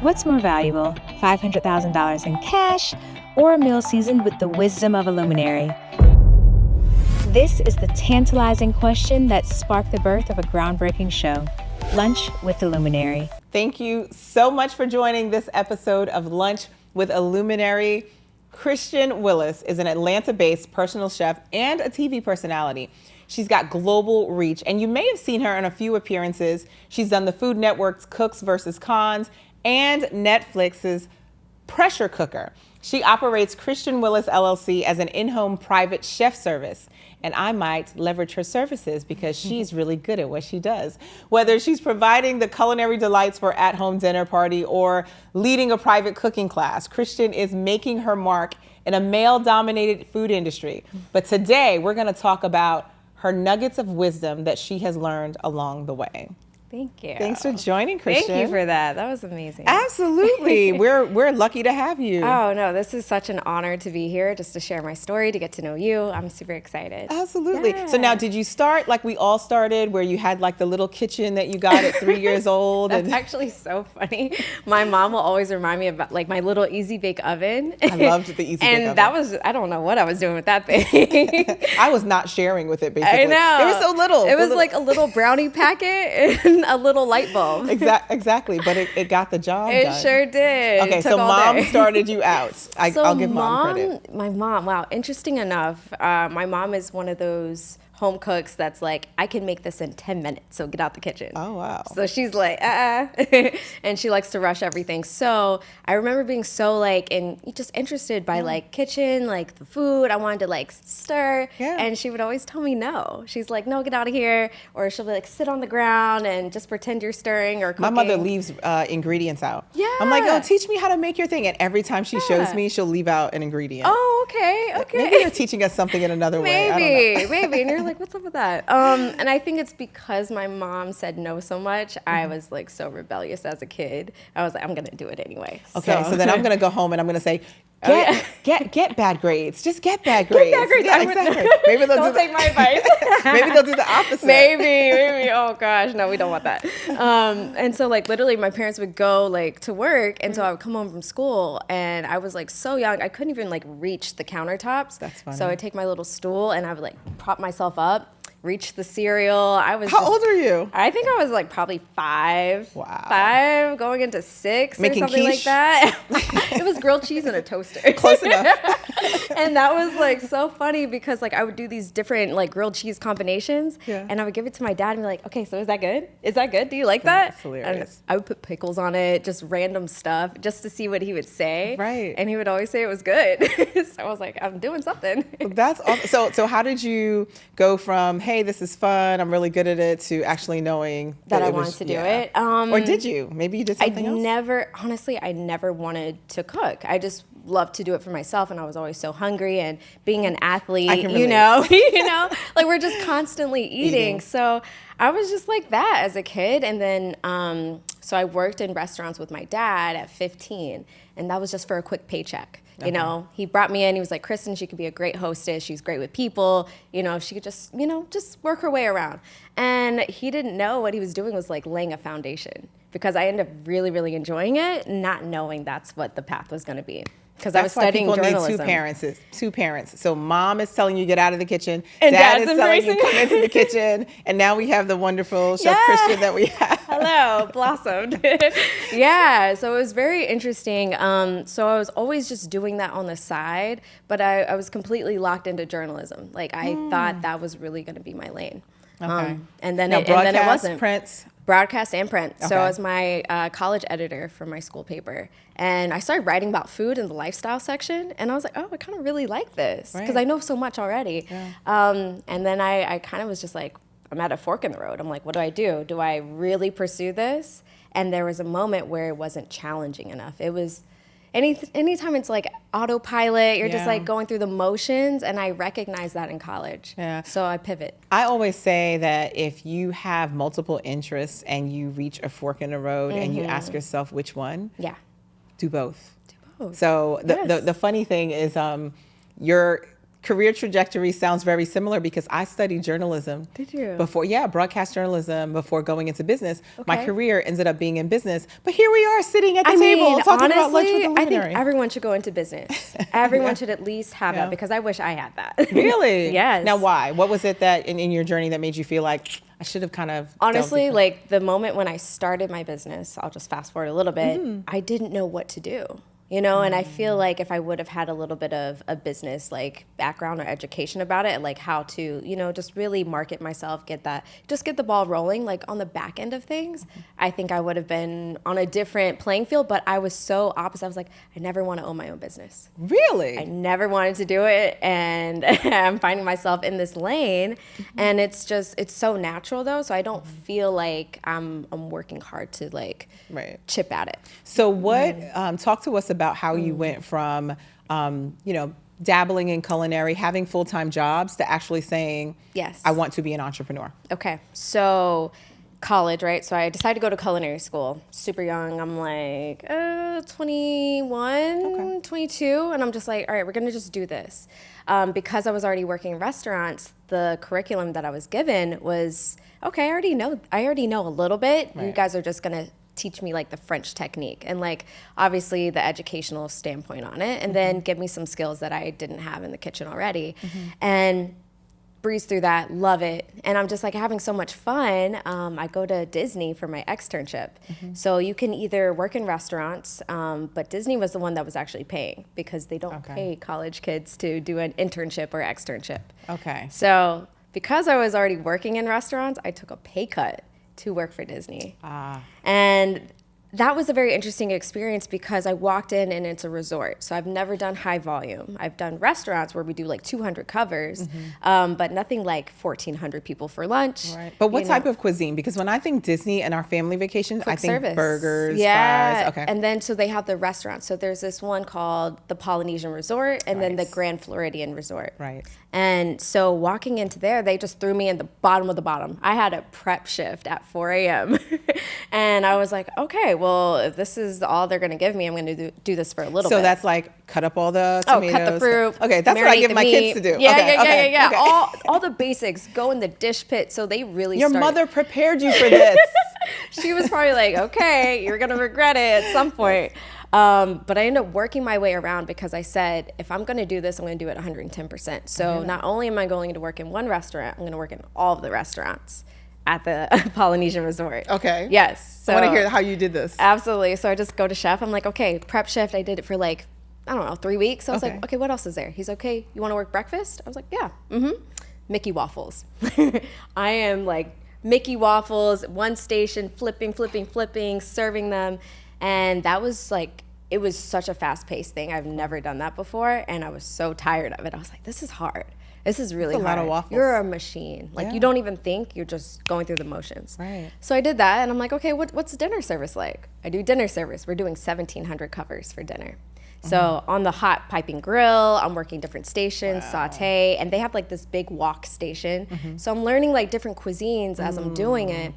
What's more valuable, $500,000 in cash or a meal seasoned with the wisdom of a luminary? This is the tantalizing question that sparked the birth of a groundbreaking show, Lunch with the Luminary. Thank you so much for joining this episode of Lunch with a Luminary. Christan Willis is an Atlanta-based personal chef and a TV personality. She's got global reach, and you may have seen her in a few appearances. She's done the Food Network's Cooks vs. Cons and Netflix's Pressure Cooker. She operates Christan Willis LLC as an in-home private chef service. And I might leverage her services because she's really good at what she does. Whether she's providing the culinary delights for at-home dinner party or leading a private cooking class, Christan is making her mark in a male-dominated food industry. But today, we're gonna talk about her nuggets of wisdom that she has learned along the way. Thank you. Thanks for joining, Christan. Thank you for that. That was amazing. Absolutely. We're lucky to have you. Oh, no, this is such an honor to be here, just to share my story, to get to know you. I'm super excited. Absolutely. Yeah. So now, did you start like we all started, where you had like the little kitchen that you got at 3 years old? That's actually so funny. My mom will always remind me about like my little easy bake oven. I loved the easy bake oven. And that was, I don't know what I was doing with that thing. I was not sharing with it, basically. I know. It was so little. It was like a little brownie packet and a little light bulb. Exactly, but it got the job done. It sure did. Okay, so mom started you out. I'll give mom credit. My mom, wow, interesting enough, my mom is one of those home cooks that's like, I can make this in 10 minutes, so get out the kitchen. Oh, wow. So she's like, and she likes to rush everything. So I remember being so like, just interested by like kitchen, like the food. I wanted to like stir. Yeah. And she would always tell me no. She's like, no, get out of here. Or she'll be like, sit on the ground and just pretend you're stirring or cooking. My mother leaves ingredients out. Yeah. I'm like, oh, teach me how to make your thing. And every time she shows me, she'll leave out an ingredient. Oh, okay. Maybe you're teaching us something in another way. I don't know. Maybe. And you're like, what's up with that? And I think it's because my mom said no so much. I was like so rebellious as a kid. I was like, I'm gonna do it anyway. Okay, so then I'm gonna go home and I'm gonna say, get bad grades. Just get bad grades. Get bad grades. Yeah, exactly. Maybe they'll don't take my advice. Maybe they'll do the opposite. Maybe. Oh gosh, no, we don't want that. And so like literally my parents would go like to work, and so I would come home from school, and I was like so young, I couldn't even like reach the countertops. That's funny. So I'd take my little stool and I would like prop myself up, reach the cereal. How old are you? I think I was like probably 5. Wow. 5, going into 6 Making or something quiche? like that. It was grilled cheese in a toaster. Close enough. And that was like so funny because like I would do these different like grilled cheese combinations, and I would give it to my dad and be like, okay, so is that good? Is that good? Do you like that? That's hilarious. And I would put pickles on it, just random stuff, just to see what he would say. Right. And he would always say it was good. So I was like, I'm doing something. That's awesome. So how did you go from, hey, this is fun, I'm really good at it, to actually knowing that I it wanted was, to do it? Or did you? Maybe you did something else? I never wanted to cook. I just loved to do it for myself, and I was always so hungry, and being an athlete, you know, like we're just constantly eating. So I was just like that as a kid. And then, so I worked in restaurants with my dad at 15, and that was just for a quick paycheck. You know, he brought me in, he was like, Christan, she could be a great hostess. She's great with people. You know, she could just, just work her way around. And he didn't know what he was doing was like laying a foundation, because I ended up really, really enjoying it, not knowing that's what the path was going to be. Because I was studying journalism. Need two parents. So mom is telling you get out of the kitchen. And Dad is dad's telling you embracing come into the kitchen. And now we have the wonderful Chef Christan that we have. Hello, blossomed. Yeah, so it was very interesting. So I was always just doing that on the side, but I was completely locked into journalism. Like I thought that was really going to be my lane. Okay. And then Now, it wasn't. Prints. Broadcast and print. Okay. So I was my college editor for my school paper. And I started writing about food in the lifestyle section. And I was like, oh, I kind of really like this, because I know so much already. Yeah. And then I kind of was just like, I'm at a fork in the road. I'm like, what do I do? Do I really pursue this? And there was a moment where it wasn't challenging enough. It was, anytime it's like autopilot, you're just like going through the motions, and I recognize that in college. Yeah. So I pivot. I always say that if you have multiple interests and you reach a fork in the road and you ask yourself which one, do both. Do both. So the funny thing is, career trajectory sounds very similar because I studied journalism. Did you? Before, yeah, broadcast journalism before going into business. My Okay. career ended up being in business. But here we are sitting at the table talking about lunch with the I Luminary. think everyone should go into business. Everyone should at least have that, because I wish I had that. Really? Yes. Now, why? What was it that in your journey that made you feel like I should have kind of Honestly, delved like the moment when I started my business, I'll just fast forward a little bit, Mm-hmm. I didn't know what to do. You know, and I feel like if I would have had a little bit of a business like background or education about it, like how to, you know, just really market myself, get the ball rolling, like on the back end of things, I think I would have been on a different playing field. But I was so opposite. I was like, I never want to own my own business. Really? I never wanted to do it, and I'm finding myself in this lane, and it's so natural though, so I don't feel like I'm working hard to like chip at it. So what, talk to us about how you went from, dabbling in culinary, having full-time jobs, to actually saying, Yes. I want to be an entrepreneur. Okay, so college, right? So I decided to go to culinary school. Super young, I'm like 21, 22, and I'm just like, all right, we're gonna just do this. Because I was already working in restaurants, the curriculum that I was given was, okay, I already know a little bit. Right. You guys are just gonna teach me like the French technique and like obviously the educational standpoint on it, and then give me some skills that I didn't have in the kitchen already. And breeze through that, love it. And I'm just like having so much fun. I go to Disney for my externship. So you can either work in restaurants, but Disney was the one that was actually paying, because they don't pay college kids to do an internship or externship. Okay. So because I was already working in restaurants, I took a pay cut to work for Disney. And that was a very interesting experience because I walked in and it's a resort. So I've never done high volume. I've done restaurants where we do like 200 covers, but nothing like 1,400 people for lunch. Right. But what type of cuisine? Because when I think Disney and our family vacations, I think service. burgers, Yeah. fries. Okay. And then so they have the restaurants. So there's this one called the Polynesian Resort and then the Grand Floridian Resort. Right. And so walking into there, they just threw me in the bottom of the bottom. I had a prep shift at 4 a.m. And I was like, okay, well, if this is all they're going to give me, I'm going to do this for a little bit. So that's like cut up all the tomatoes. Cut the fruit. Okay, that's what I give my kids to do. Yeah, Okay. All the basics. Go in the dish pit. So they really Your started. mother prepared you for this. She was probably like, okay, you're going to regret it at some point. But I ended up working my way around because I said, if I'm going to do this, I'm going to do it 110%. So not only am I going to work in one restaurant, I'm going to work in all of the restaurants at the Polynesian Resort. Okay. Yes. So I want to hear how you did this. Absolutely. So I just go to chef. I'm like, okay, prep shift. I did it for like, I don't know, 3 weeks. I was like, okay, what else is there? He's okay. You want to work breakfast? I was like, yeah. Mickey waffles. I am like Mickey waffles, one station, flipping, serving them. And that was like, it was such a fast-paced thing. I've never done that before, and I was so tired of it. I was like, this is hard. This is really hard. a lot of waffles. You're a machine. Like, you don't even think. You're just going through the motions. Right. So I did that, and I'm like, okay, what's dinner service like? I do dinner service. We're doing 1,700 covers for dinner. So on the hot piping grill, I'm working different stations, saute, and they have like this big wok station. So I'm learning like different cuisines as I'm doing it.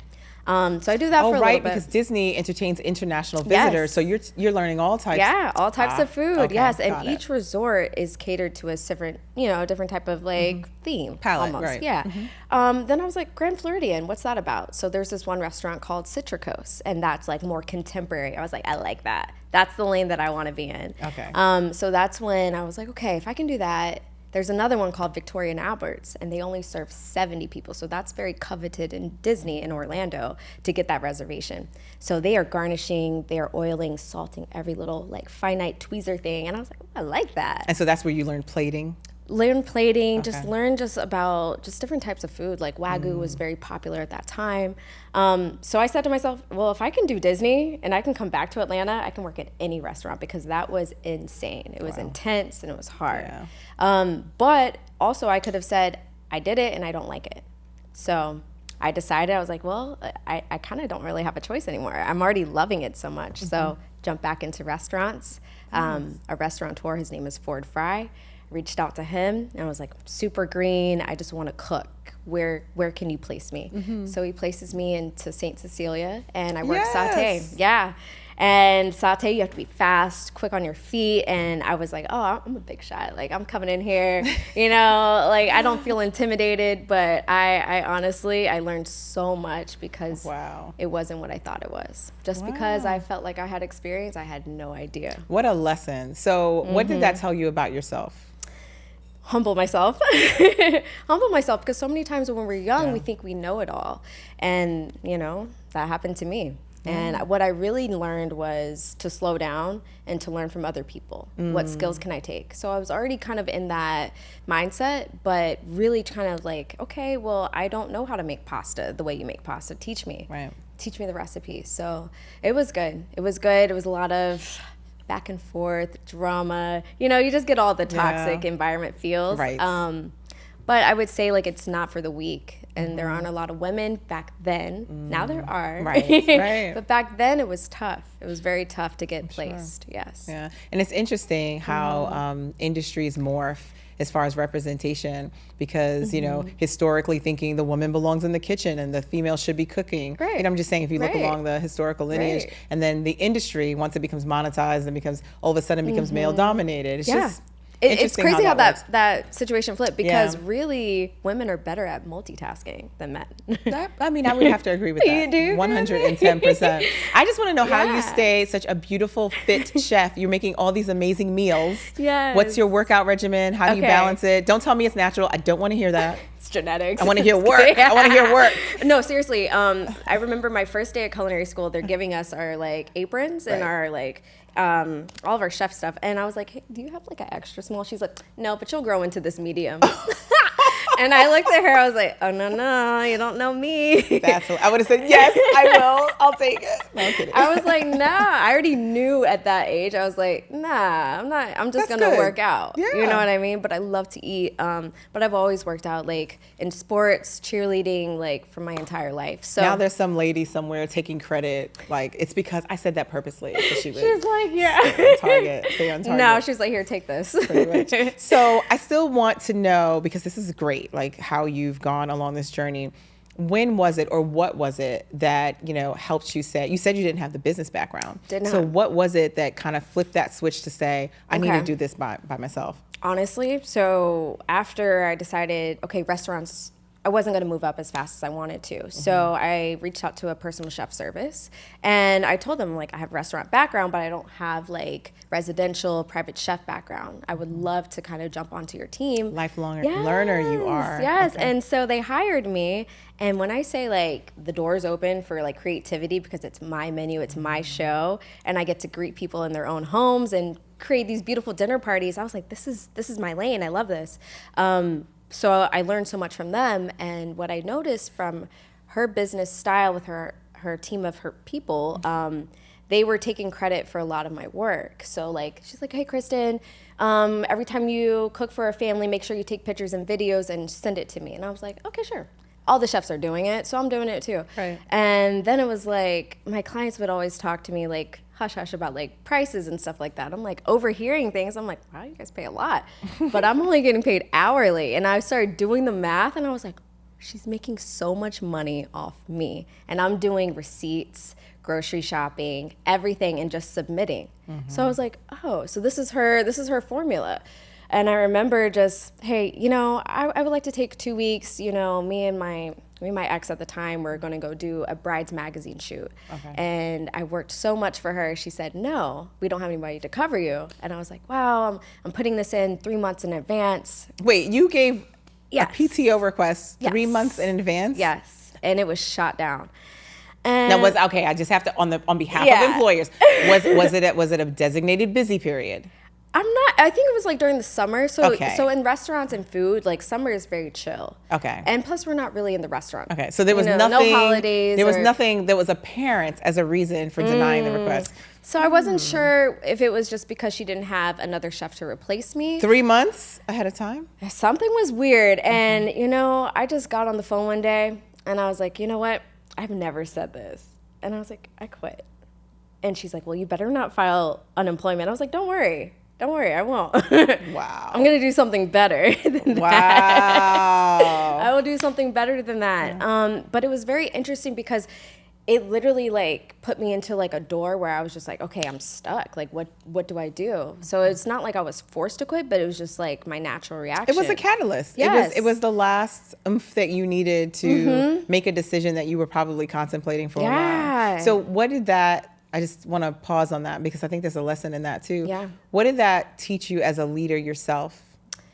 So I do that for a little bit. Because Disney entertains international visitors, so you're learning all types. Yeah, all types of food. Okay, yes, and got it. each resort is catered to a different type of like theme. Palette, almost. right. Yeah. Then I was like, Grand Floridian, what's that about? So there's this one restaurant called Citricos, and that's like more contemporary. I was like, I like that. That's the lane that I want to be in. Okay. So that's when I was like, okay, if I can do that. There's another one called Victoria and Albert's, and they only serve 70 people. So that's very coveted in Disney in Orlando to get that reservation. So they are garnishing, they are oiling, salting every little like finite tweezer thing. And I was like, I like that. And so that's where you learned plating? Learn plating, just learn about different types of food. Like Wagyu was very popular at that time. So I said to myself, well, if I can do Disney and I can come back to Atlanta, I can work at any restaurant, because that was insane. It was intense and it was hard. Yeah. But also I could have said, I did it and I don't like it. So I decided, I was like, well, I kind of don't really have a choice anymore. I'm already loving it so much. So jump back into restaurants. A restaurateur, his name is Ford Fry. Reached out to him and I was like, super green, I just want to cook. Where can you place me? So he places me into St. Cecilia and I work saute. Yeah. And saute, you have to be fast, quick on your feet. And I was like, oh, I'm a big shot. Like, I'm coming in here, you know, like, I don't feel intimidated. But I honestly, I learned so much because it wasn't what I thought it was. Just because I felt like I had experience, I had no idea. What a lesson. So what did that tell you about yourself? Humble myself. Humble myself, because so many times when we're young, we think we know it all. And, you know, that happened to me. And what I really learned was to slow down and to learn from other people. What skills can I take? So I was already kind of in that mindset, but really kind of like, okay, well, I don't know how to make pasta the way you make pasta. Teach me. Teach me the recipe. So it was good. It was good. It was a lot of back and forth, drama. You know, you just get all the toxic environment feels. But I would say, like, it's not for the weak. And there aren't a lot of women back then. Now there are. But back then it was tough. It was very tough to get placed. Yes. Yeah. And it's interesting how industries morph as far as representation, because, you know, historically thinking the woman belongs in the kitchen and the female should be cooking. And I'm just saying, if you look along the historical lineage, and then the industry, once it becomes monetized and becomes, all of a sudden becomes male dominated. It's just it's crazy how that situation flipped, because really women are better at multitasking than men. I mean, I would have to agree with that. You do? 110%. I just want to know how you stay such a beautiful, fit chef. You're making all these amazing meals. What's your workout regimen? How do you balance it? Don't tell me it's natural. I don't want to hear that. It's genetics. I want to hear work. I want to hear work. No, seriously. I remember my first day at culinary school, they're giving us our like aprons and our like all of our chef stuff, and I was like, hey, do you have like an extra small? She's like, no, but you'll grow into this medium. And I looked at her, I was like, oh, no, you don't know me. That's what I would have said, yes, I will. I'll take it. No, I'm kidding. I was like, nah. I already knew at that age. I was like, nah, I'm not. I'm just going to work out. You know what I mean? But I love to eat. But I've always worked out, like, in sports, cheerleading, like, for my entire life. So now there's some lady somewhere taking credit. Like, it's because I said that purposely. So she's like, stay on target. No, she's like, here, take this. Pretty much. So I still want to know, because this is great, like how you've gone along this journey. When was it, or what was it that, you know, helped you say, you said you didn't have the business background. Did not. So what was it that kind of flipped that switch to say, I need to do this by myself? Honestly, so after I decided, okay, restaurants, I wasn't going to move up as fast as I wanted to. So I reached out to a personal chef service, and I told them, like, I have restaurant background, but I don't have like residential private chef background. I would love to kind of jump onto your team. Lifelong learner you are. Yes. Okay. And so they hired me. And when I say like the doors open for like creativity, because it's my menu, it's my show, and I get to greet people in their own homes and create these beautiful dinner parties, I was like, this is my lane. I love this. So I learned so much from them, and what I noticed from her business style with her team of her people, they were taking credit for a lot of my work. So like, she's like, hey, Christan, every time you cook for a family, make sure you take pictures and videos and send it to me. And I was like, okay, sure. All the chefs are doing it, so I'm doing it too. And then it was like, my clients would always talk to me like, hush hush about like prices and stuff like that. I'm like overhearing things. I'm like, wow, you guys pay a lot, but I'm only getting paid hourly. And I started doing the math, and I was like, she's making so much money off me, and I'm doing receipts, grocery shopping, everything, and just submitting. So I was like, oh, so this is her formula. And I remember just, hey, you know, I would like to take 2 weeks. You know, me and my ex at the time were going to go do a bride's magazine shoot. And I worked so much for her. She said, no, we don't have anybody to cover you. And I was like, wow, I'm putting this in 3 months in advance. Wait, you gave a PTO request 3 months in advance? Yes, and it was shot down. And now I just have to, on behalf of employers, was it a designated busy period? I think it was like during the summer. So in restaurants and food, like summer is very chill. And plus we're not really in the restaurant. So there was nothing, no holidays. There was nothing that was apparent as a reason for denying the request. So I wasn't sure if it was just because she didn't have another chef to replace me. 3 months ahead of time? Something was weird. And, you know, I just got on the phone one day and I was like, you know what? I've never said this. And I was like, I quit. And she's like, well, you better not file unemployment. I was like, don't worry, I won't. Wow. I'm going to do something better than that. I will do something better than that. But it was very interesting because it literally like put me into like a door where I was just like, okay, I'm stuck. Like, what do I do? So it's not like I was forced to quit, but it was just like my natural reaction. It was a catalyst. Yes. It was the last oomph that you needed to make a decision that you were probably contemplating for a while. So what did that, I just want to pause on that because I think there's a lesson in that too. Yeah. What did that teach you as a leader yourself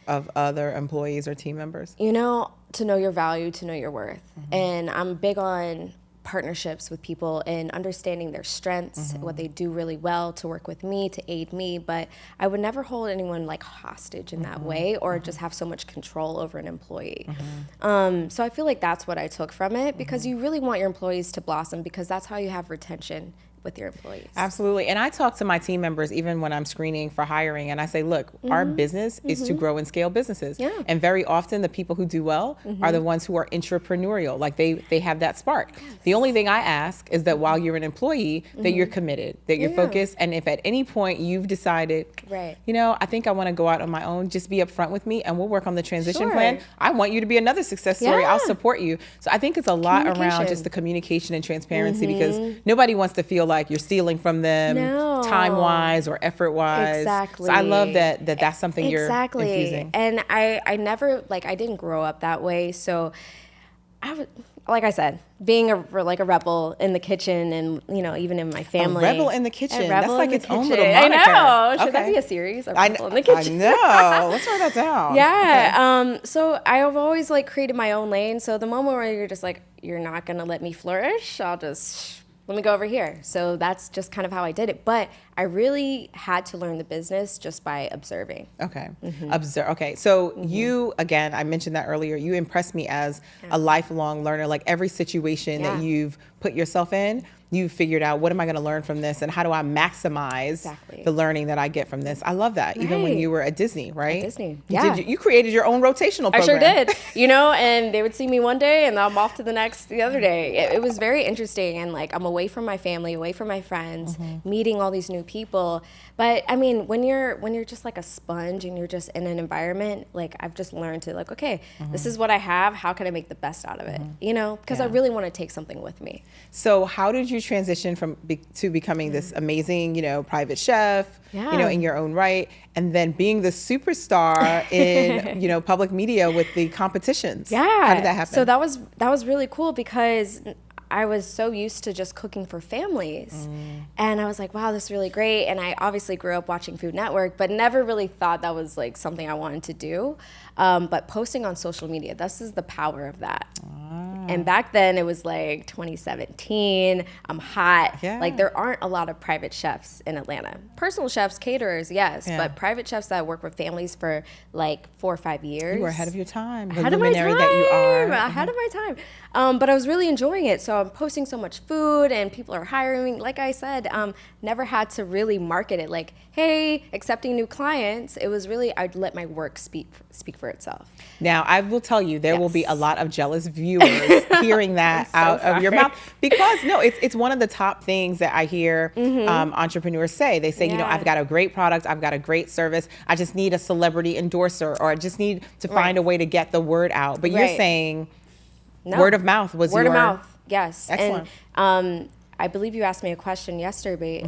of other employees or team members? You know, to know your value, to know your worth. And I'm big on partnerships with people and understanding their strengths, what they do really well to work with me, to aid me, but I would never hold anyone like hostage in that way or just have so much control over an employee. So I feel like that's what I took from it because you really want your employees to blossom because that's how you have retention with your employees. Absolutely. And I talk to my team members even when I'm screening for hiring and I say, look, our business is to grow and scale businesses. Yeah. And very often the people who do well are the ones who are entrepreneurial. Like they have that spark. Yes. The only thing I ask is that while you're an employee, that you're committed, that you're focused. And if at any point you've decided, you know, I think I want to go out on my own, just be upfront with me and we'll work on the transition plan. I want you to be another success story. I'll support you. So I think it's a lot around just the communication and transparency because nobody wants to feel like you're stealing from them time-wise or effort-wise. Exactly. So I love that's something you're infusing. And I never, like, I didn't grow up that way. So I would, like I said, being a rebel in the kitchen and, you know, even in my family. A rebel in the kitchen. That's like its own little I moniker. know. Should that be a series? A rebel in the kitchen. I know. Let's write that down. Yeah. Okay. So I have always like created my own lane. So the moment where you're just like, you're not going to let me flourish, let me go over here. So that's just kind of how I did it. But I really had to learn the business just by observing. Okay. Observe. Okay. So you, again, I mentioned that earlier, you impressed me as a lifelong learner. Like every situation that you've put yourself in, you figured out what am I going to learn from this and how do I maximize the learning that I get from this. I love that. Even when you were at Disney, right? At Disney. You created your own rotational program. I sure did. You know, and they would see me one day and I'm off to the other day. It was very interesting. And like, I'm away from my family, away from my friends, meeting all these new people. But I mean, when you're just like a sponge and you're just in an environment, like I've just learned to like, okay, this is what I have. How can I make the best out of it? You know, because I really want to take something with me. So how did you transition to becoming this amazing, you know, private chef, you know, in your own right, and then being the superstar in, you know, public media with the competitions? Yeah. How did that happen? So that was really cool because I was so used to just cooking for families. And I was like, wow, this is really great. And I obviously grew up watching Food Network, but never really thought that was like something I wanted to do. But posting on social media, this is the power of that. And back then it was like 2017, I'm hot. Like there aren't a lot of private chefs in Atlanta. Personal chefs, caterers, yes, but private chefs that work with families for like 4 or 5 years. You were ahead of your time. Ahead of my time. That you are. Ahead of my time. But I was really enjoying it. So I'm posting so much food and people are hiring me. Like I said, never had to really market it like, hey, accepting new clients. It was really, I'd let my work speak for itself. Now, I will tell you, there will be a lot of jealous viewers hearing that out of your mouth because no, it's one of the top things that I hear entrepreneurs say. They say, you know, I've got a great product, I've got a great service, I just need a celebrity endorser, or I just need to find a way to get the word out. But you're saying word of mouth was word of mouth. Yes. Excellent. And I believe you asked me a question yesterday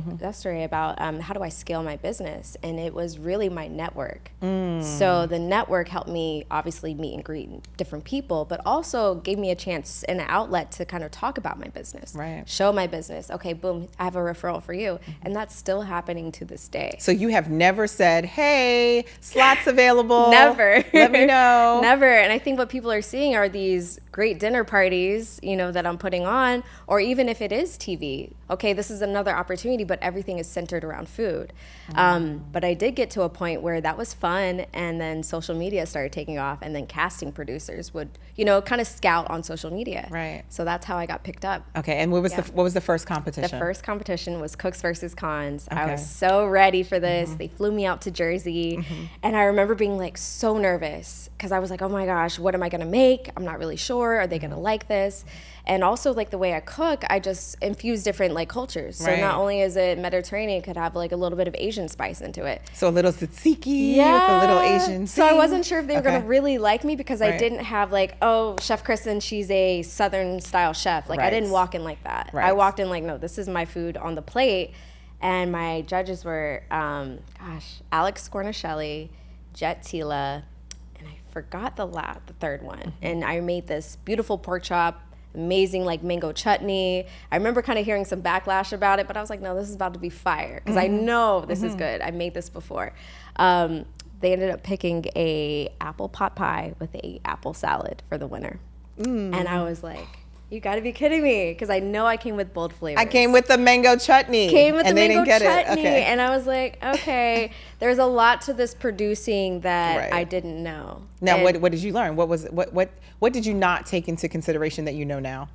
about how do I scale my business, and it was really my network. So the network helped me obviously meet and greet different people, but also gave me a chance and an outlet to kind of talk about my business, show my business. Okay, boom, I have a referral for you, and that's still happening to this day. So you have never said, hey, slots available. Never. Let me know. Never. And I think what people are seeing are these great dinner parties, you know, that I'm putting on, or even if it is TV. Okay, this is another opportunity, but everything is centered around food. But I did get to a point where that was fun, and then social media started taking off, and then casting producers would, you know, kind of scout on social media. Right. So that's how I got picked up. Okay, and what was the first competition? The first competition was Cooks versus Cons. Okay. I was so ready for this. They flew me out to Jersey, and I remember being like so nervous because I was like, oh my gosh, what am I gonna make? I'm not really sure. Are they gonna like this? And also like the way I cook, I just infuse different like cultures. So not only is it Mediterranean, it could have like a little bit of Asian spice into it. So a little tzatziki with a little Asian So I wasn't sure if they were going to really like me because I Right. didn't have like, oh, Chef Christan, she's a Southern style chef. Like I didn't walk in like that. Right. I walked in like, no, this is my food on the plate. And my judges were, Alex Scornishelli, Jet Tila, and I forgot the third one. And I made this beautiful pork chop, amazing like mango chutney. I remember kind of hearing some backlash about it, but I was like, no, this is about to be fire because I know this is good. I made this before. They ended up picking a apple pot pie with a apple salad for the winner. And I was like, you got to be kidding me, because I know I came with bold flavors. I came with the mango chutney. And they didn't get it. Okay. And I was like, okay, there's a lot to this producing that Right. I didn't know. Now, And, what did you learn? What did you not take into consideration that you know now?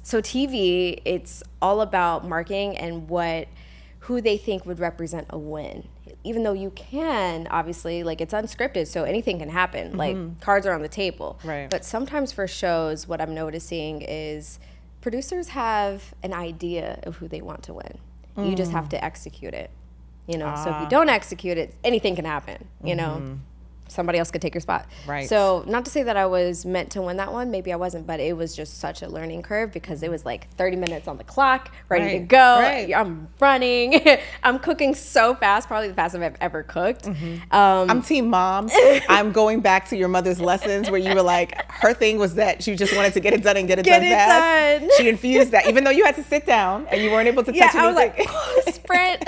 So TV, it's all about marketing and who they think would represent a win. Even though you can, obviously, like it's unscripted, so anything can happen. Like cards are on the table. Right. But sometimes for shows, what I'm noticing is producers have an idea of who they want to win. You just have to execute it. You know, so if you don't execute it, anything can happen. You know, somebody else could take your spot. Right. So not to say that I was meant to win that one, maybe I wasn't, but it was just such a learning curve because it was like 30 minutes on the clock, ready to go. Right. I'm running. I'm cooking so fast, probably the fastest I've ever cooked. I'm team mom. I'm going back to your mother's lessons where you were like, her thing was that she just wanted to get it done and get it done fast. She infused that, even though you had to sit down and you weren't able to touch anything. I was like, sprint,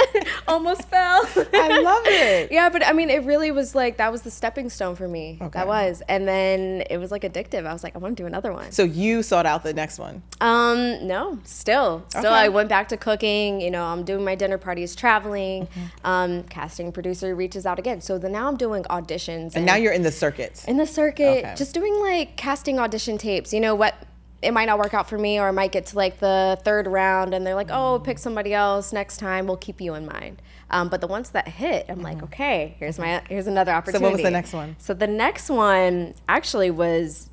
almost fell. I love it. Yeah, but I mean, it really was like, that was the stepping stone for me. Okay. That was. And then it was like addictive. I was like, I want to do another one. So you sought out the next one? No, still Okay. I went back to cooking. You know, I'm doing my dinner parties, traveling. Casting producer reaches out again. So now I'm doing auditions. And now you're in the circuit. Okay. Just doing like casting audition tapes. You know what? It might not work out for me, or I might get to like the third round and they're like, oh, pick somebody else next time. We'll keep you in mind. But the ones that hit, I'm like, okay, here's another opportunity. So what was the next one? So the next one actually was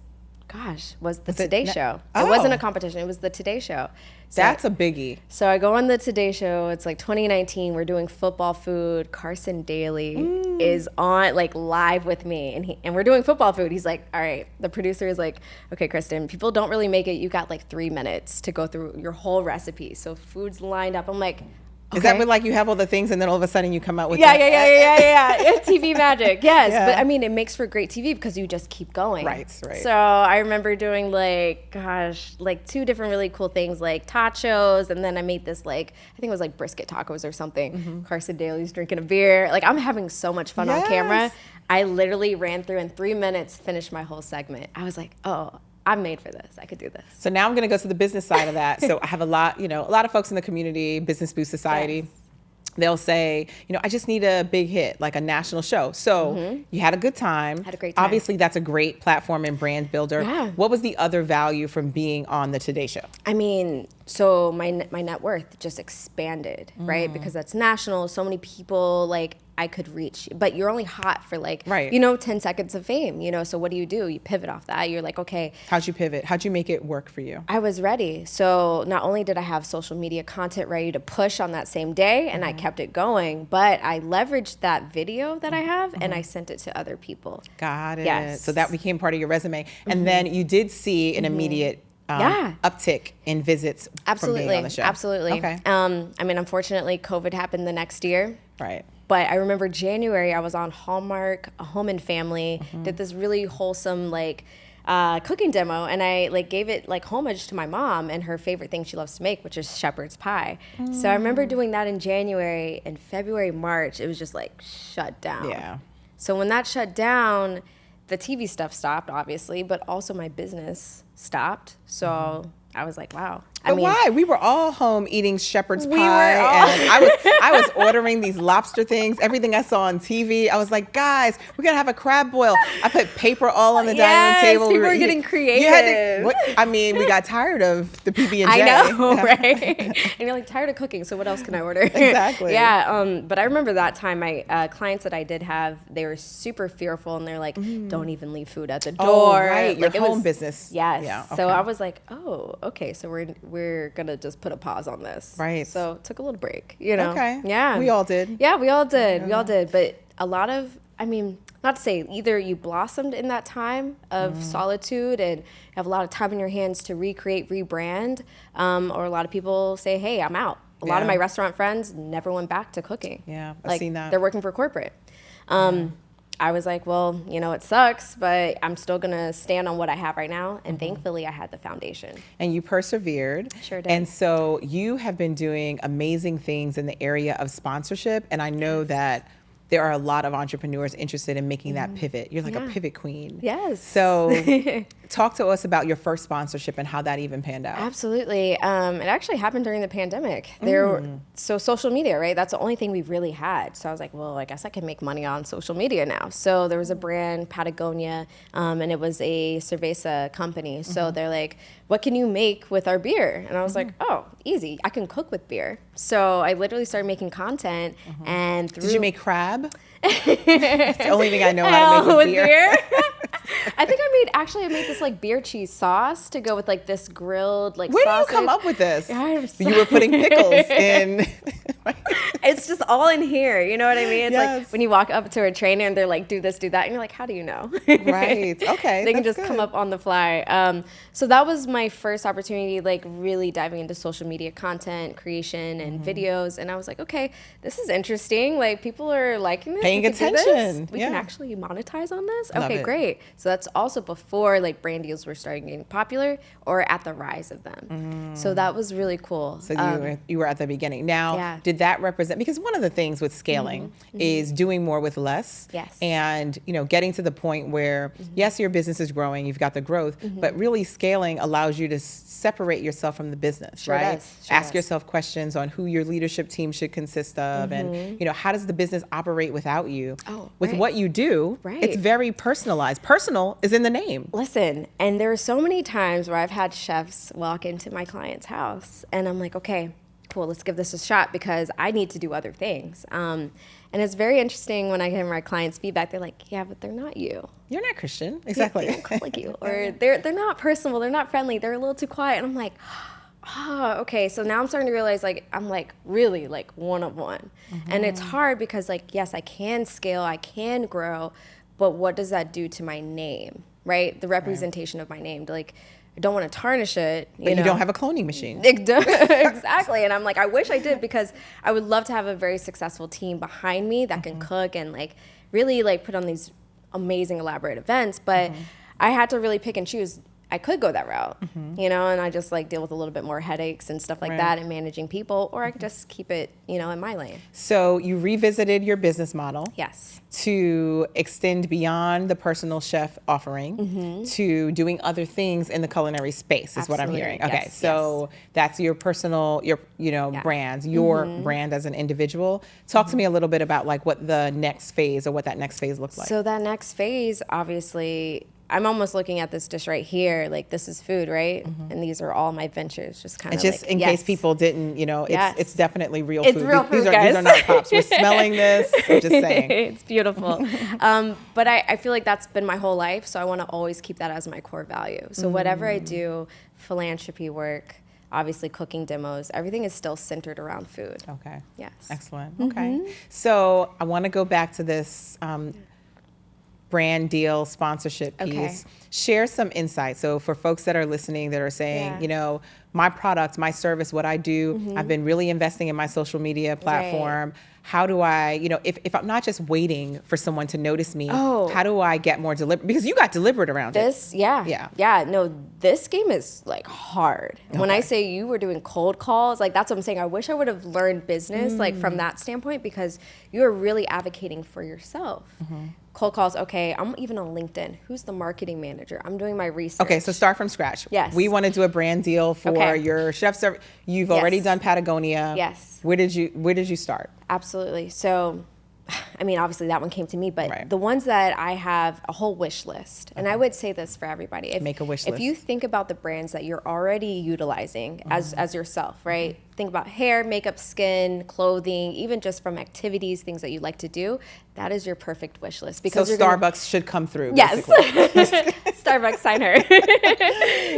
the Today Show. Oh. It wasn't a competition. It was the Today Show. So, That's a biggie. so I go on the Today Show. It's like 2019. We're doing football food. Carson Daly is on like live with me, and we're doing football food. He's like, all right. The producer is like, okay, Christan, people don't really make it. You got like 3 minutes to go through your whole recipe. So food's lined up. I'm like, Is that when like you have all the things and then all of a sudden you come out with yeah. It's TV magic, yes. Yeah. But I mean, it makes for great TV because you just keep going. Right. So I remember doing like 2 different really cool things, like tachos, and then I made this like, I think it was like brisket tacos or something. Carson Daly's drinking a beer. Like I'm having so much fun on camera. I literally ran through in 3 minutes, finished my whole segment. I was like, oh, I'm made for this. I could do this. So now I'm going to go to the business side of that. So I have a lot of folks in the community, Business Boost Society. Yes. They'll say, I just need a big hit, like a national show. So you had a good time. Had a great time. Obviously, that's a great platform and brand builder. Yeah. What was the other value from being on the Today Show? I mean, so my net worth just expanded, right? Because that's national. So many people like I could reach, but you're only hot for like, 10 seconds of fame, So what do? You pivot off that. You're like, okay. How'd you pivot? How'd you make it work for you? I was ready. So not only did I have social media content ready to push on that same day, and I kept it going, but I leveraged that video that I have and I sent it to other people. Got it. Yes. So that became part of your resume. And then you did see an immediate uptick in visits from being on the show. Absolutely. Okay. I mean, unfortunately, COVID happened the next year. Right. But I remember January, I was on Hallmark, A Home and Family, did this really wholesome like cooking demo, and I like gave it like homage to my mom and her favorite thing she loves to make, which is shepherd's pie. So I remember doing that in January. In February, March, it was just like shut down. Yeah. So when that shut down, the TV stuff stopped, obviously, but also my business stopped. So I was like, wow. But why? We were all home eating shepherd's pie, and I was ordering these lobster things. Everything I saw on TV, I was like, guys, we're gonna have a crab boil. I put paper all on the dining room table. People were getting creative. We got tired of the PB&J. I know, right? And you're like tired of cooking, so what else can I order? Exactly. Yeah. But I remember that time, my clients that I did have, they were super fearful, and they're like, don't even leave food at the door. Oh, right. Like, Your home business. Yes. Yeah. So Okay. I was like, oh, okay. So we're we're going to just put a pause on this. Right. So took a little break, you know? Okay. Yeah. We all did. Yeah, we all did. We all did. But a lot of, I mean, not to say either you blossomed in that time of solitude and have a lot of time in your hands to recreate, rebrand, or a lot of people say, hey, I'm out. A lot of my restaurant friends never went back to cooking. Yeah, I've seen that. They're working for corporate. I was like, well, you know, it sucks, but I'm still going to stand on what I have right now. And thankfully, I had the foundation. And you persevered. Sure did. And so you have been doing amazing things in the area of sponsorship. And I know that there are a lot of entrepreneurs interested in making that pivot. You're like a pivot queen. Yes. So talk to us about your first sponsorship and how that even panned out. Absolutely. It actually happened during the pandemic. So social media, right? That's the only thing we really had. So I was like, well, I guess I can make money on social media now. So there was a brand, Patagonia, and it was a cerveza company. So they're like, what can you make with our beer? And I was like, oh, easy. I can cook with beer. So I literally started making content. And Did you make crab? It's the only thing I know how to make with beer. I think I made this like beer cheese sauce to go with like this grilled like Where sausage. do you come up with this? Yeah, You were putting pickles in. It's just all in here. You know what I mean? It's Yes. like when you walk up to a trainer and they're like, do this, do that. And you're like, how do you know? Right. Okay. They can that's just come good. up on the fly. So that was my first opportunity, like really diving into social media content creation and videos. And I was like, okay, this is interesting. Like people are liking this. Paying We can do this. attention. We Yeah. can actually monetize on this. Love Okay, it. great. So that's also before like brand deals were starting getting popular or at the rise of them. So that was really cool. So you were at the beginning. Now, Yeah. did that represent, because one of the things with scaling is doing more with less. Yes. And, you know, getting to the point where, yes, your business is growing, you've got the growth, but really scaling allows you to separate yourself from the business, Sure right? does. Sure Ask does. yourself questions on who your leadership team should consist of and, you know, how does the business operate without you? Oh, with right. what you do, Right. it's very personalized. Personal is in the name. Listen, and there are so many times where I've had chefs walk into my client's house and I'm like, okay, cool, let's give this a shot because I need to do other things. And it's very interesting when I hear my clients' feedback. They're like, yeah, but they're not you. You're not Christian. They Exactly. don't cook like you. Or they're not personable. They're not friendly. They're a little too quiet. And I'm like, oh, okay. So now I'm starting to realize like, I'm like really like one of one. And it's hard because like, yes, I can scale, I can grow, but what does that do to my name, right? The representation of my name. Like, I don't want to tarnish it. But you don't have a cloning machine. Exactly. And I'm like, I wish I did because I would love to have a very successful team behind me that can cook and like really like put on these amazing elaborate events. But I had to really pick and choose. I could go that route, you know, and I just like deal with a little bit more headaches and stuff like Right. that and managing people, or I could just keep it, you know, in my lane. So you revisited your business model. Yes. To extend beyond the personal chef offering to doing other things in the culinary space is what I'm Absolutely. hearing. Okay, Yes, so that's your personal, your Yeah. brands, your brand as an individual. Talk to me a little bit about like what the next phase or what that next phase looks like. So that next phase, obviously, I'm almost looking at this dish right here. Like this is food, right? And these are all my ventures, just kind and of just like, in yes. case people didn't, you know, Yes. it's definitely real It's food. real These food, are guys. not props. We're smelling this. I'm just saying. It's beautiful. But I feel like that's been my whole life. So I want to always keep that as my core value. So whatever I do, philanthropy work, obviously cooking demos, everything is still centered around food. Okay. Yes. Excellent. Okay. So I want to go back to this brand deal sponsorship piece. Okay. Share some insight. So for folks that are listening that are saying, Yeah. you know, my product, my service, what I do, I've been really investing in my social media platform. How do I, you know, if I'm not just waiting for someone to notice me, Oh. how do I get more deliberate? Because you got deliberate around This, it. yeah. No, this game is like hard. When I say you were doing cold calls, like that's what I'm saying. I wish I would have learned business like from that standpoint because you are really advocating for yourself. Cold calls, okay, I'm even on LinkedIn. Who's the marketing manager? I'm doing my research. Okay, so start from scratch. Yes. We want to do a brand deal for Okay. your chef service. You've Yes. already done Patagonia. Yes. Where did you start? Absolutely. So, I mean, obviously that one came to me, but Right. the ones that I have a whole wish list, and I would say this for everybody. Make a wish If list. you think about the brands that you're already utilizing as yourself, right? think about hair, makeup, skin, clothing, even just from activities, things that you like to do, that is your perfect wish list. Because so Starbucks should come through, yes. basically. Starbucks, sign her.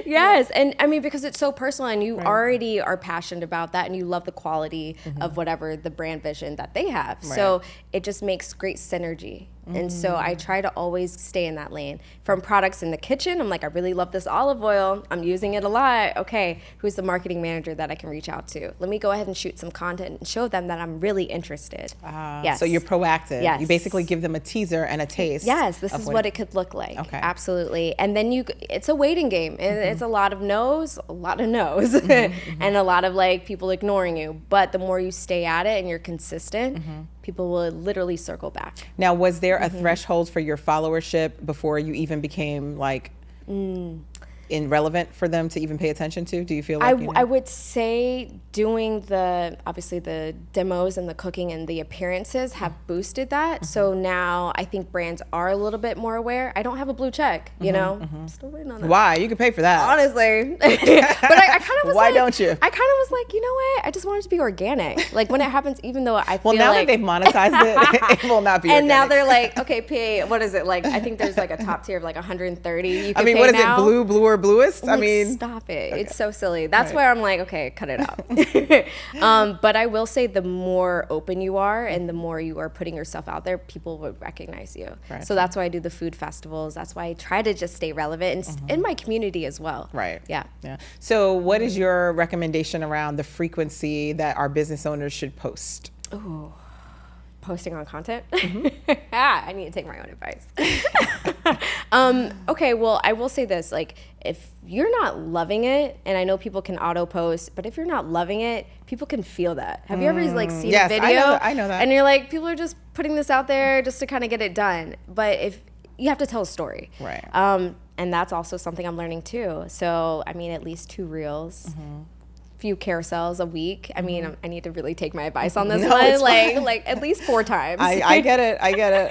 Yes, and I mean, because it's so personal and you already are passionate about that and you love the quality of whatever the brand vision that they have. Right. So it just makes great synergy. And so I try to always stay in that lane. From products in the kitchen, I'm like, I really love this olive oil. I'm using it a lot. Okay, who's the marketing manager that I can reach out to? Let me go ahead and shoot some content and show them that I'm really interested. Yes. So you're proactive. Yes. You basically give them a teaser and a taste. Yes, this is what it could look like. Okay. Absolutely. And then it's a waiting game. And it's a lot of no's, and a lot of like people ignoring you. But the more you stay at it and you're consistent, people will literally circle back. Now, was there a threshold for your followership before you even became like irrelevant for them to even pay attention to? Do you feel like I would say doing obviously the demos and the cooking and the appearances have boosted that. So now I think brands are a little bit more aware. I don't have a blue check, you know? I'm still waiting on that. Why? You could pay for that. Honestly. But I kind of was Why don't you? I kind of was like, you know what? I just want it to be organic. Like when it happens, even though I feel now like, that they've monetized it, it will not be and organic. now they're like, okay, pay, what is it? Like, I think there's like a top tier of like 130 you can I mean, pay what is now. it, blue or bluest? Like, I mean, stop it. Okay. It's so silly. That's where I'm like, okay, cut it out. But I will say the more open you are and the more you are putting yourself out there, people would recognize you. Right. So that's why I do the food festivals. That's why I try to just stay relevant and in my community as well. Right. Yeah. So what is your recommendation around the frequency that our business owners should post? Ooh. Posting on content? I need to take my own advice. Okay, well, I will say this, like, if you're not loving it, and I know people can auto post, but if you're not loving it, people can feel that. Have you ever like seen a video? I know that. And you're like, people are just putting this out there just to kind of get it done. But if you have to tell a story. Right. And that's also something I'm learning too. So, I mean, at least 2 reels. Few carousels a week. I mean, I need to really take my advice on this one. Like at least 4 times. I get it.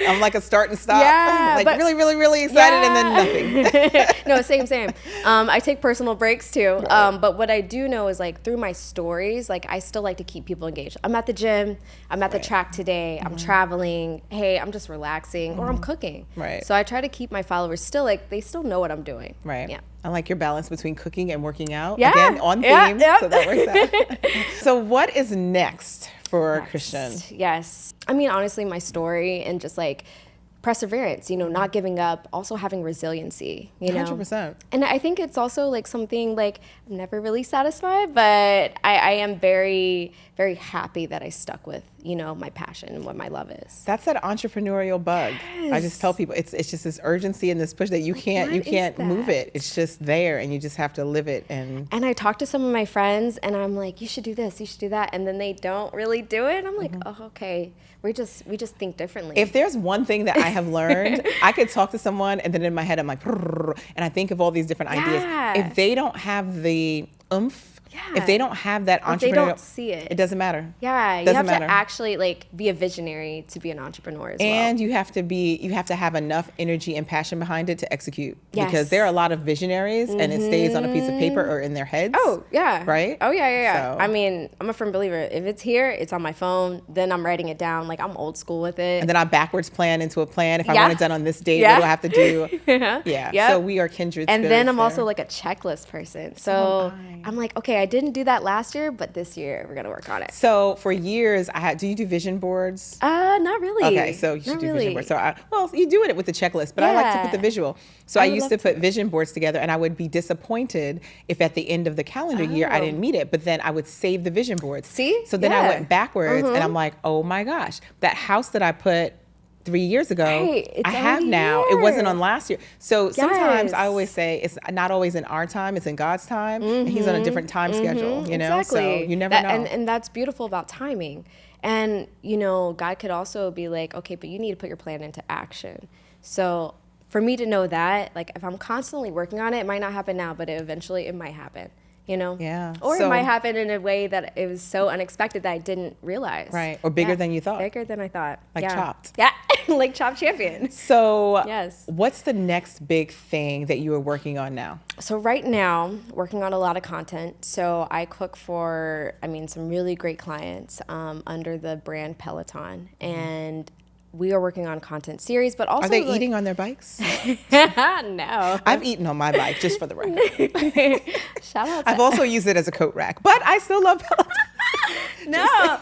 I'm like a start and stop. Yeah, like really, really, really excited and then nothing. No, same. I take personal breaks too. Right. But what I do know is like through my stories, like I still like to keep people engaged. I'm at the gym. I'm at the track today. I'm traveling. Hey, I'm just relaxing or I'm cooking. Right. So I try to keep my followers still like, they still know what I'm doing. Right. Yeah. I like your balance between cooking and working out. Yeah. Again, on theme. Yeah. So that works out. So what is next for Christan? Yes. I mean, honestly, my story and just like perseverance, not giving up, also having resiliency, 100%. And I think it's also like something like I'm never really satisfied, but I am very, very happy that I stuck with, my passion and what my love is. That's that entrepreneurial bug. Yes. I just tell people it's just this urgency and this push that you can't move it. It's just there and you just have to live it. And I talk to some of my friends and I'm like, you should do this, you should do that. And then they don't really do it. I'm like, oh, okay. We just think differently. If there's one thing that I have learned, I could talk to someone and then in my head I'm like, and I think of all these different ideas. If they don't have the oomph, if they don't have that entrepreneurial, they don't see it. It doesn't matter. Yeah, you have to actually like be a visionary to be an entrepreneur as well. And you have to have enough energy and passion behind it to execute. Yes. Because there are a lot of visionaries and it stays on a piece of paper or in their heads. Oh, yeah. Right? Oh, yeah. So. I mean, I'm a firm believer. If it's here, it's on my phone, then I'm writing it down. Like I'm old school with it. And then I backwards plan into a plan. If I want it done on this date, what do I have to do? Yeah. Yep. So we are kindred And spirits then I'm there. also like a checklist person. So I'm like, okay, I didn't do that last year, but this year we're gonna work on it. So for years, do you do vision boards? Not really. Okay, so you should do vision boards. So you do it with the checklist, but I like to put the visual. So I used to put vision boards together, and I would be disappointed if at the end of the calendar year I didn't meet it. But then I would save the vision boards. See? So then I went backwards, and I'm like, oh my gosh, that house that I put 3 years ago, I have now. It wasn't on last year. So sometimes I always say it's not always in our time, it's in God's time. And he's on a different time schedule, Exactly. So you never know. And that's beautiful about timing. And, God could also be like, okay, but you need to put your plan into action. So for me to know that, like if I'm constantly working on it, it might not happen now, but eventually it might happen. you know? Yeah. Or it might happen in a way that it was so unexpected that I didn't realize. Right. Or bigger than you thought. Bigger than I thought. Like Chopped. Yeah. Like Chopped Champion. So yes. What's the next big thing that you are working on now? So right now, working on a lot of content. So I cook for, some really great clients under the brand Peloton. And we are working on content series, but also— Are they eating on their bikes? No. I've eaten on my bike, just for the record. Shout out. I've also used it as a coat rack, but I still love Peloton. No,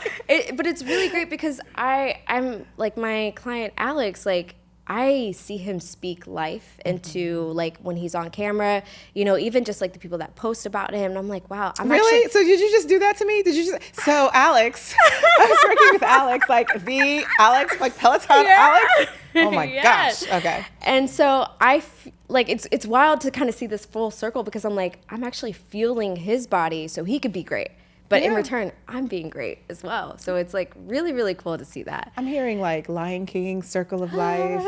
but it's really great because I'm like my client Alex, like I see him speak life into like when he's on camera, even just like the people that post about him. And I'm like, wow, I'm really? actually— So did you just do that to me? Did you just? So Alex, I was working with Alex, like the Alex, like Peloton Alex. Oh my gosh. Okay. And so it's wild to kind of see this full circle because I'm like, I'm actually fueling his body so he could be great. But in return, I'm being great as well. So it's like really, really cool to see that. I'm hearing like Lion King, Circle of Life.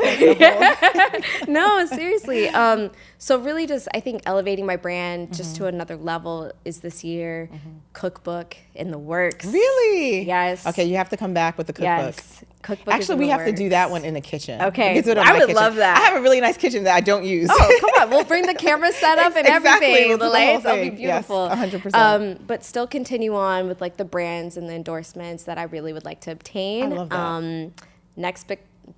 No, seriously. So really just, I think elevating my brand just to another level is this year. Cookbook in the works. Really? Yes. Okay, you have to come back with the cookbook. Yes. Cookbook Actually, we have to do that one in the kitchen. Okay. We can do it in I my would kitchen. love that. I have a really nice kitchen that I don't use. Oh, come on. We'll bring the camera set up and Exactly. everything. We'll The do the whole lights, that'll be thing. beautiful. Yes, 100%. But still continue on with like the brands and the endorsements that I really would like to obtain. I love that. Next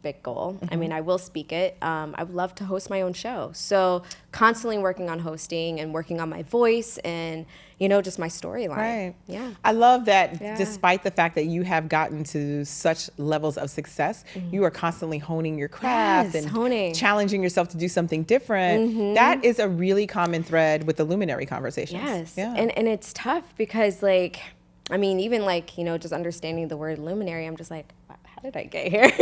big goal. I will speak it. I would love to host my own show. So constantly working on hosting and working on my voice and, just my storyline. Right. Yeah. I love that despite the fact that you have gotten to such levels of success, you are constantly honing your craft and challenging yourself to do something different. That is a really common thread with the Luminary conversations. Yes. Yeah. And it's tough because even just understanding the word luminary, I'm just like, how did I get here?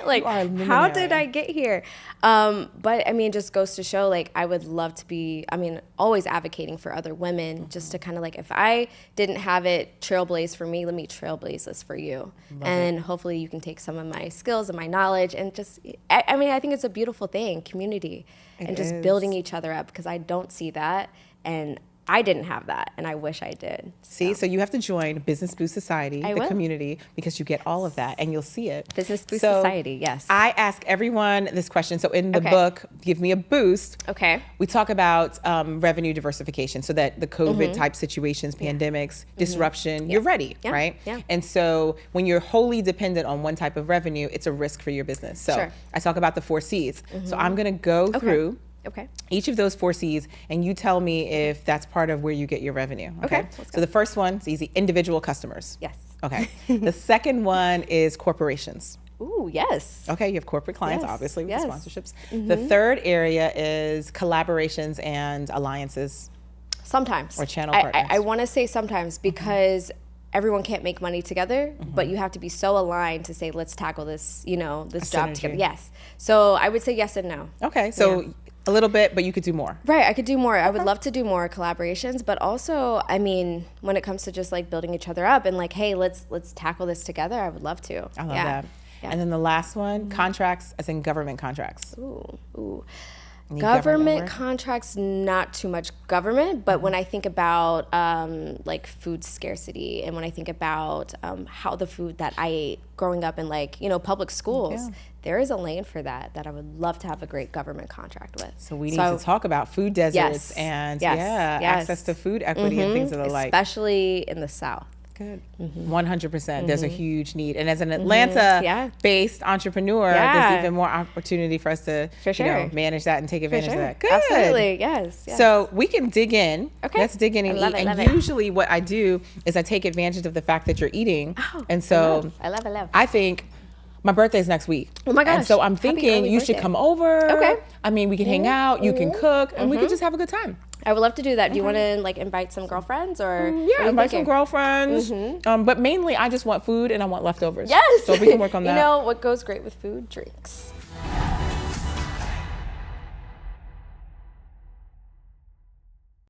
Like, how did I get here? But it just goes to show, like, I would love to be, always advocating for other women just to kind of like, if I didn't have it trailblaze for me, let me trailblaze this for you. Hopefully you can take some of my skills and my knowledge and just, I think it's a beautiful thing, community, and just building each other up because I don't see that. And I didn't have that, and I wish I did. So you have to join Business Boost Society, the community, because you get all of that, and you'll see it. Business Boost Society, yes. I ask everyone this question. So in the book, Give Me a Boost, we talk about revenue diversification, so that the COVID-type situations, pandemics, disruption, you're ready, right? Yeah. And so when you're wholly dependent on one type of revenue, it's a risk for your business. So I talk about the 4 C's. So I'm going to go through each of those 4 C's, and you tell me if that's part of where you get your revenue. Okay. So the first one is easy: individual customers. Yes. Okay. The second one is corporations. Ooh, yes. Okay, you have corporate clients, obviously, with the sponsorships. The third area is collaborations and alliances. Sometimes. Or channel partners. I want to say sometimes because everyone can't make money together, but you have to be so aligned to say, let's tackle this, this job together. Yes. So I would say yes and no. Okay, so a little bit, but you could do more. Right, I could do more. I would love to do more collaborations, but also, when it comes to just like building each other up and like, hey, let's tackle this together, I would love to. I love that. Yeah. And then the last one, contracts, as in government contracts. Ooh. Government contracts, not too much government, but when I think about like food scarcity and when I think about how the food that I ate growing up in public schools, there is a lane for that I would love to have a great government contract with. So we need to talk about food deserts and access to food equity and things of the like. Especially in the South. Good. 100%. There's a huge need. And as an Atlanta-based entrepreneur, there's even more opportunity for us to manage that and take advantage of that. Good. Absolutely. Yes. So we can dig in. Okay. Let's dig in and eat. And usually what I do is I take advantage of the fact that you're eating. Oh, and so I love. I think my birthday's next week. Oh my gosh. And so I'm thinking you should come over. Okay. We can hang out, you can cook, and we could just have a good time. I would love to do that. Do you want to invite some girlfriends or? Yeah, invite some girlfriends. But mainly I just want food and I want leftovers. Yes. So we can work on that. What goes great with food? Drinks.